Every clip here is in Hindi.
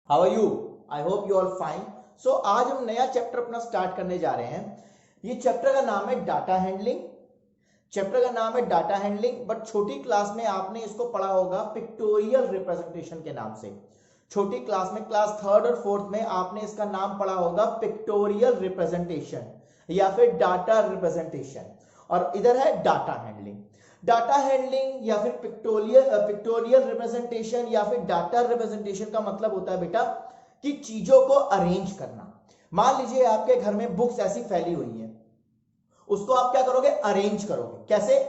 How are you? I hope you are fine. So आज हम नया चैप्टर अपना स्टार्ट करने जा रहे हैं। ये चैप्टर का नाम है डाटा हैंडलिंग। चैप्टर का नाम है डाटा हैंडलिंग, बट छोटी क्लास में आपने इसको पढ़ा होगा पिक्टोरियल रिप्रेजेंटेशन के नाम से। छोटी क्लास में क्लास थर्ड और फोर्थ में आपने इसका नाम पढ़ा होगा पिक्टोरियल रिप्रेजेंटेशन या फिर डाटा रिप्रेजेंटेशन, और इधर है डाटा हैंडलिंग। डाटा हैंडलिंग या फिर पिक्टोरियल रिप्रेजेंटेशन या फिर डाटा रिप्रेजेंटेशन का मतलब होता है बेटा कि चीजों को अरेंज करना। मान लीजिए आपके घर में बुक्स ऐसी फैली हुई है, उसको आप क्या करोगे? अरेंज करोगे। कैसे?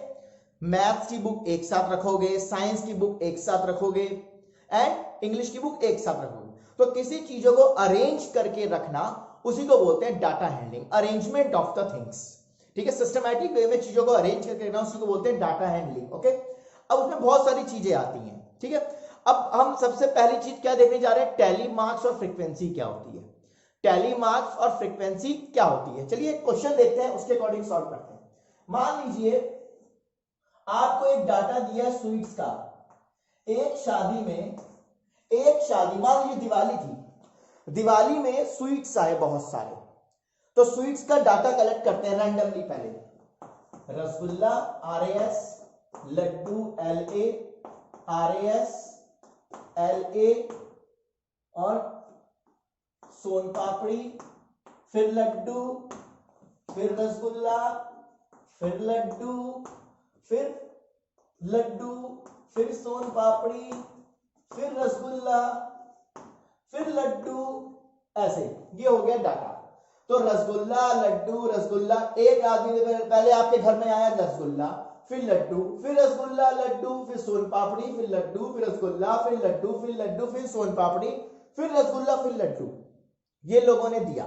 मैथ्स की बुक एक साथ रखोगे, साइंस की बुक एक साथ रखोगे एंड इंग्लिश की बुक एक साथ रखोगे। तो किसी चीजों को अरेंज करके रखना, उसी को बोलते हैं data handling, arrangement of the things. ठीक है, सिस्टमैटिक वे में चीजों को अरेंज करके रखना, उसी को बोलते हैं डाटा हैंडलिंग। ओके, अब उसमें बहुत सारी चीजें आती हैं। ठीक है, अब हम सबसे पहली चीज क्या देखने जा रहे हैं? टैली मार्क्स और फ्रीक्वेंसी क्या होती है। टैली मार्क्स और फ्रीक्वेंसी क्या होती है? चलिए एक क्वेश्चन देखते हैं, उसके अकॉर्डिंग सॉल्व करते हैं। मान लीजिए आपको एक डाटा दिया है स्वीट्स का। एक शादी, मान लीजिए दिवाली थी, दिवाली में स्वीट्स आए बहुत सारे। तो स्वीट्स का डाटा कलेक्ट करते हैं रैंडमली। पहले rasgulla RAS, Laddu LA, RAS LA, और सोन पापड़ी, फिर लड्डू, फिर रसगुल्ला, फिर लड्डू, फिर लड्डू, फिर सोन पापड़ी, फिर रसगुल्ला, फिर लड्डू, ऐसे ये हो गया डाटा। तो रसगुल्ला लड्डू रसगुल्ला, एक आदमी ने पहले आपके घर में आया रसगुल्ला, फिर लड्डू, फिर रसगुल्ला लड्डू, फिर सोन पापड़ी, फिर लड्डू, फिर रसगुल्ला, फिर लड्डू, फिर लड्डू, फिर सोन पापड़ी, फिर रसगुल्ला, फिर लड्डू, ये लोगों ने दिया।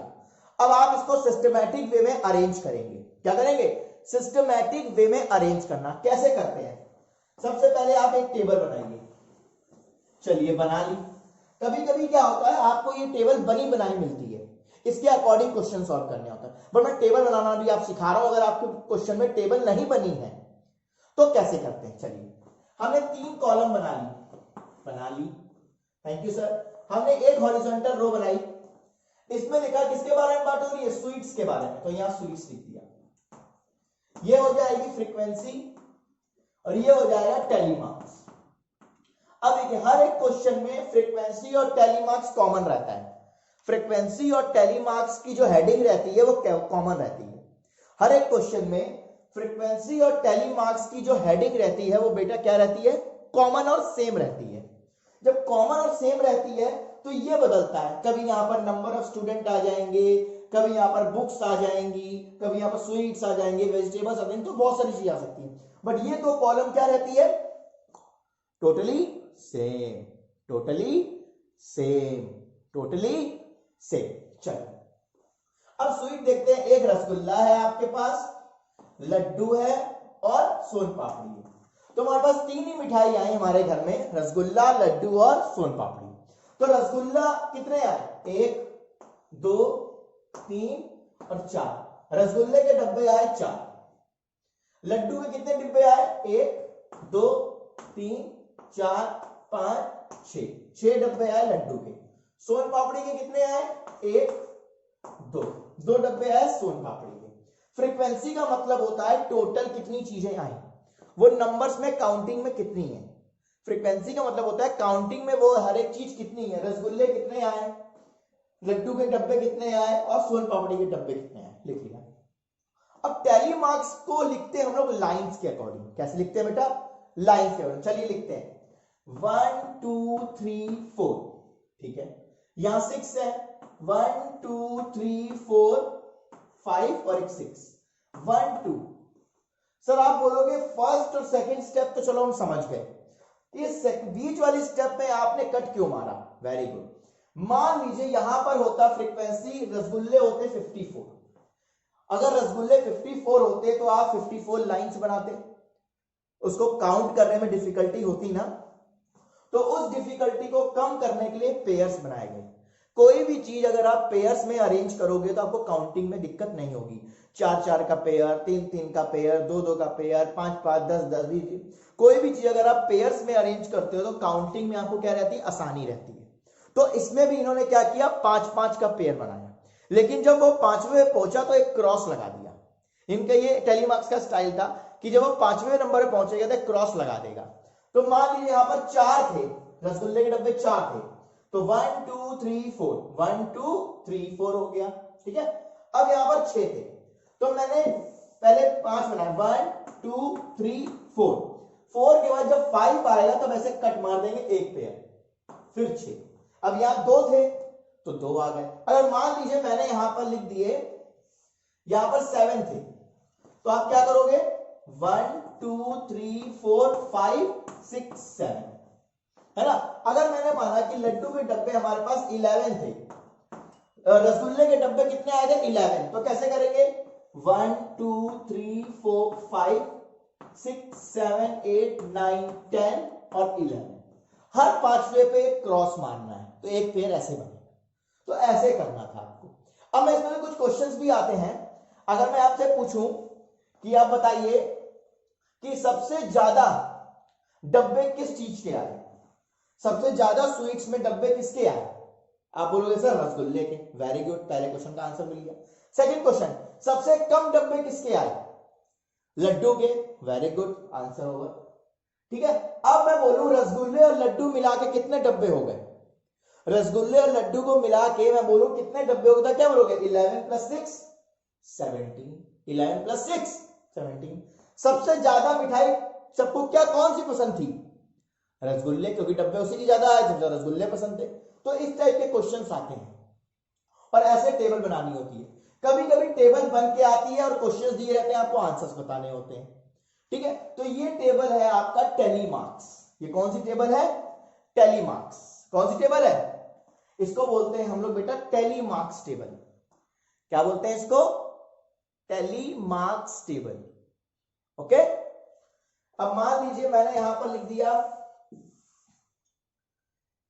अब आप इसको सिस्टमैटिक वे में अरेंज करेंगे। क्या करेंगे? सिस्टमैटिक वे में अरेंज करना। कैसे करते हैं? सबसे पहले आप एक टेबल बनाइए। चलिए बना ली। कभी कभी क्या होता है, आपको ये टेबल बनी बनाई मिलती है, इसके अकॉर्डिंग क्वेश्चन सॉल्व करने होता है। बट मैं टेबल बनाना भी आप सिखा रहा हूं। अगर आपके क्वेश्चन में टेबल नहीं बनी है तो कैसे करते हैं? चलिए, हमने 3 कॉलम बना ली। Thank you sir. हमने एक हॉरिजॉन्टल रो बनाई, इसमें लिखा किसके बारे में बात हो रही है? स्वीट्स के बारे में। तो यहां स्वीट्स लिख दिया। ये हो जाएगी फ्रीक्वेंसी और ये हो जाएगा टैली मार्क्स। अब देखिए, हर एक क्वेश्चन में फ्रीक्वेंसी और टैली मार्क्स कॉमन रहता है। फ्रीक्वेंसी और टैली मार्क्स की जो हेडिंग रहती है वो कॉमन रहती है। हर एक क्वेश्चन में फ्रीक्वेंसी और टैली मार्क्स की जो हेडिंग रहती है वो बेटा क्या रहती है? कॉमन और सेम रहती है। जब कॉमन और सेम रहती है तो ये बदलता है। कभी यहां पर नंबर ऑफ स्टूडेंट आ जाएंगे, कभी यहां पर बुक्स आ जाएंगी, कभी यहां पर स्वीट्स आ जाएंगे, वेजिटेबल्स आ जाएंगे, तो बहुत सारी चीजें आ सकती है। बट ये 2 कॉलम क्या रहती है? Totally same, totally same, totally same. चलो अब स्वीट देखते हैं। एक रसगुल्ला है आपके पास, लड्डू है और सोन पापड़ी है। तो हमारे पास 3 ही मिठाई आई हमारे घर में, रसगुल्ला लड्डू और सोन पापड़ी। तो रसगुल्ला कितने आए? 1 2 3 और 4। रसगुल्ले के डब्बे आए 4। लड्डू के कितने डिब्बे आए? 1 2 3 4 5 6। 6 डब्बे आए लड्डू के। सोन पापड़ी के कितने आए? 1 2 डब्बे आए सोन पापड़ी के। फ्रीक्वेंसी का मतलब होता है टोटल कितनी चीजें आई, वो नंबर्स में काउंटिंग में कितनी है। फ्रीक्वेंसी का मतलब होता है काउंटिंग में वो हर एक चीज कितनी है। रसगुल्ले कितने आए, लड्डू के डब्बे कितने आए और सोन पापड़ी के डब्बे कितने आए, लिख लिया। अब टैली मार्क्स को लिखते हैं हम लोग लाइंस के अकॉर्डिंग। कैसे लिखते हैं बेटा? लाइंस के अकॉर्डिंग। चलिए लिखते हैं 1 2 3 4। ठीक है, यहां 6 है, 1 2 3 4 5 और एक 6, 1 2। सर आप बोलोगे फर्स्ट और सेकंड स्टेप तो चलो हम समझ गए, इस बीच वाली स्टेप में आपने कट क्यों मारा? Very good. मान लीजिए यहां पर होता फ्रीक्वेंसी, रसगुल्ले होते 54। अगर रसगुल्ले 54 होते तो आप 54 लाइंस बनाते, उसको काउंट करने में डिफिकल्टी होती ना। तो उस डिफिकल्टी को कम करने के लिए पेयर्स बनाए गए। कोई भी चीज अगर आप पेयर्स में अरेंज करोगे तो आपको काउंटिंग में दिक्कत नहीं होगी। 4 4 का पेयर, 3 3 का पेयर, 2 2 का पेयर, 5 5 10 10 20। कोई भी चीज अगर आप पेयर्स में अरेंज करते हो तो काउंटिंग में आपको क्या रहती है? आसानी रहती है। तो इसमें भी इन्होंने क्या किया, 5-5 का पेयर बनाया, लेकिन जब वो 5वें पे पहुंचा तो एक क्रॉस लगा दिया। इनका ये टेलीमार्क्स का स्टाइल था कि जब वो 5वें नंबर पे पहुंचेगा तो क्रॉस लगा देगा। तो मान लीजिए यहां पर 4 थे, रसगुल्ले के डब्बे 4 थे, तो 1 2 3 4, 1 2 3 4 हो गया, ठीक है। अब यहां पर 6 थे, तो मैंने पहले 5 बनाया, 1 2 3 4, 4 के बाद जब 5 आएगा तब ऐसे कट मार देंगे एक पेयर, फिर 6। अब यहां 2 थे तो 2 आ गए। अगर मान लीजिए मैंने यहां पर लिख दिए, यहां पर 7 थे, तो आप क्या करोगे, 1 2 3 4 5 6 7, है ना। अगर मैंने माना कि लड्डू के डब्बे हमारे पास 11 थे, रसगुल्ले के डब्बे कितने आए थे, 11, तो कैसे करेंगे, 1 2 3 4 5 6 7 8 9 10 और 11, हर 5वें पे क्रॉस मारना है, तो एक पेयर ऐसे बनेगा। तो ऐसे करना था आपको। अब मैं इसमें कुछ क्वेश्चंस भी आते हैं। अगर मैं आपसे पूछूं कि आप बताइए कि सबसे ज्यादा डब्बे किस चीज के आए, सबसे ज्यादा स्वीट्स में डब्बे किसके आए, आप बोलोगे सर रसगुल्ले के, वेरी गुड, पहले क्वेश्चन का आंसर मिल गया। सेकंड क्वेश्चन, सबसे कम डब्बे किसके आए, लड्डू के, वेरी गुड, आंसर होगा, ठीक है। अब मैं बोलूं रसगुल्ले और लड्डू मिला के कितने डब्बे हो गए, रसगुल्ले और लड्डू को मिला के मैं बोलूं कितने डब्बे हो गए, क्या बोलोगे, 11 + 6 17, 11 + 6 17। सबसे ज्यादा मिठाई सबको क्या कौन सी पसंद थी, रसगुल्ले, क्योंकि डब्बे उसी की ज्यादा आए थे तो रसगुल्ले पसंद थे। तो इस टाइप के क्वेश्चंस आते हैं और ऐसे टेबल बनानी होती है। कभी कभी टेबल बन के आती है और क्वेश्चंस दिए रहते हैं, आपको आंसर्स बताने होते हैं, ठीक है। तो ये टेबल है आपका टेलीमार्क्स। ये कौन सी टेबल है, टेलीमार्क्स। कौन सी टेबल है, इसको बोलते हैं हम लोग बेटा टेलीमार्क्स टेबल। क्या बोलते हैं इसको, टेलीमार्क्स टेबल, ओके। अब मान लीजिए मैंने यहां पर लिख दिया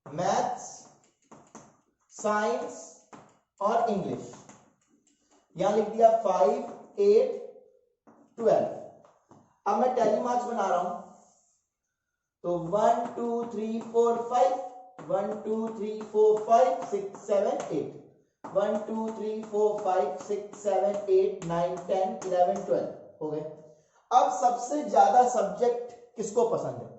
मैथ्स, साइंस और इंग्लिश, यहां लिख दिया 5 8 12। अब मैं टेलीमार्क्स बना रहा हूं, तो 1 2 3 4 5, 1 2 3 4 5 6 7 8, 1 2 3 4 5 6 7 8 9 10 11 12 हो गए। अब सबसे ज्यादा सब्जेक्ट किसको पसंद है,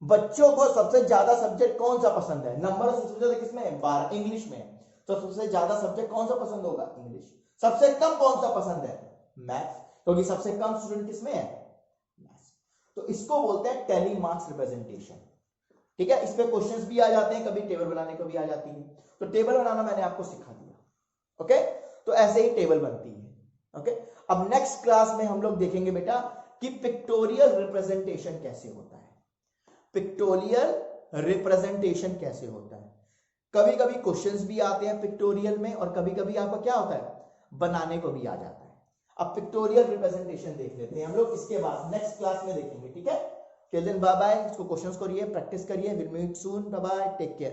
बच्चों को सबसे ज्यादा सब्जेक्ट कौन सा पसंद है, नंबर सबसे ज्यादा किसमें है, 12, इंग्लिश में। तो सबसे ज्यादा सब्जेक्ट कौन सा पसंद होगा, इंग्लिश। सबसे कम कौन सा पसंद है, मैथ्स, क्योंकि सबसे कम स्टूडेंट किसमें है, मैथ्स। तो इसको बोलते हैं टेलीमार्क्स रिप्रेजेंटेशन, ठीक है। इस पे क्वेश्चंस भी आ जाते हैं, कभी टेबल बनाने को भी आ जाती है। तो टेबल बनाना मैंने आपको सिखा दिया, ओके। तो ऐसे ही टेबल बनती है, ओके। अब नेक्स्ट क्लास में हम लोग देखेंगे बेटा कि पिक्टोरियल रिप्रेजेंटेशन कैसे होता है, पिक्टोरियल रिप्रेजेंटेशन कैसे होता है। कभी कभी क्वेश्चंस भी आते हैं पिक्टोरियल में, और कभी कभी आपका क्या होता है, बनाने को भी आ जाता है। अब पिक्टोरियल रिप्रेजेंटेशन देख लेते हैं हम लोग, इसके बाद नेक्स्ट क्लास में देखेंगे, ठीक है। टिल देन बाय बाय, इसको क्वेश्चंस करिए, प्रैक्टिस करिए, will meet soon, bye bye, take care.